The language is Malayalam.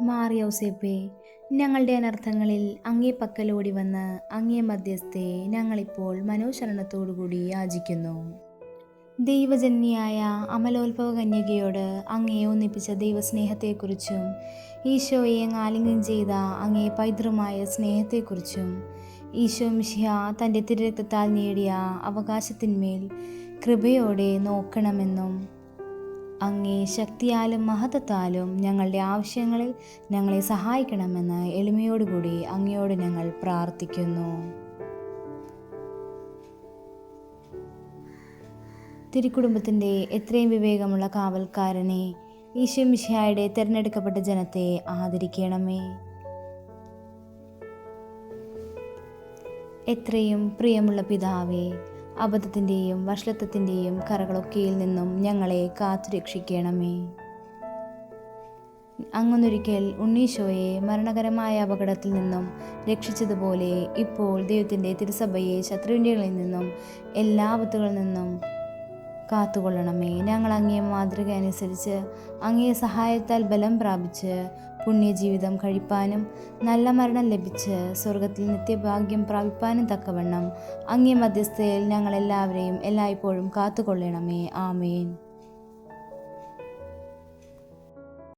മാറിയൗസേപ്പേ, ഞങ്ങളുടെ അനർത്ഥങ്ങളിൽ അങ്ങേ പക്കലോടി വന്ന് അങ്ങേ മധ്യസ്ഥെ ഞങ്ങളിപ്പോൾ മനോശരണത്തോടുകൂടി യാചിക്കുന്നു. ദൈവജന്യായ അമലോത്ഭവ കന്യകയോട് അങ്ങേ ഒന്നിപ്പിച്ച ദൈവസ്നേഹത്തെക്കുറിച്ചും ഈശോയെ അങ്ങ് ആലിംഗനം ചെയ്ത അങ്ങേ പൈതൃമായ സ്നേഹത്തെക്കുറിച്ചും ഈശോ മിശിഹ തൻ്റെ തിരുരക്തത്താൽ നേടിയ അവകാശത്തിന്മേൽ കൃപയോടെ നോക്കണമെന്നും അങ്ങേ ശക്തിയാലും മഹത്വത്താലും ഞങ്ങളുടെ ആവശ്യങ്ങളിൽ ഞങ്ങളെ സഹായിക്കണമെന്ന് എളിമയോടുകൂടി അങ്ങയോട് ഞങ്ങൾ പ്രാർത്ഥിക്കുന്നു. തിരുക്കുടുംബത്തിൻ്റെ എത്രയും വിവേകമുള്ള കാവൽക്കാരനെ, ഈശോ മിശിഹായുടെ തിരഞ്ഞെടുക്കപ്പെട്ട ജനത്തെ ആദരിക്കണമേ. എത്രയും പ്രിയമുള്ള പിതാവേ, അബദ്ധത്തിൻ്റെയും വഷളത്വത്തിൻ്റെയും കറകളൊക്കെയിൽ നിന്നും ഞങ്ങളെ കാത്തുരക്ഷിക്കണമേ. അങ്ങൊന്നൊരിക്കൽ ഉണ്ണീശോയെ മരണകരമായ അപകടത്തിൽ നിന്നും രക്ഷിച്ചതുപോലെ ഇപ്പോൾ ദൈവത്തിൻ്റെ തിരുസഭയെ ശത്രുവിൻ്റെ നിന്നും എല്ലാ ആപത്തുകളിൽ നിന്നും കാത്തുകൊള്ളണമേ. ഞങ്ങൾ അങ്ങേ മാതൃക അനുസരിച്ച് അങ്ങേ സഹായത്താൽ ബലം പ്രാപിച്ച് പുണ്യജീവിതം കഴിപ്പാനും നല്ല മരണം ലഭിച്ച് സ്വർഗത്തിൽ നിത്യഭാഗ്യം പ്രാപിപ്പാനും തക്കവണ്ണം അങ്ങേ മധ്യസ്ഥയിൽ ഞങ്ങളെല്ലാവരെയും എല്ലായ്പ്പോഴും കാത്തുകൊള്ളണമേ. ആമേൻ.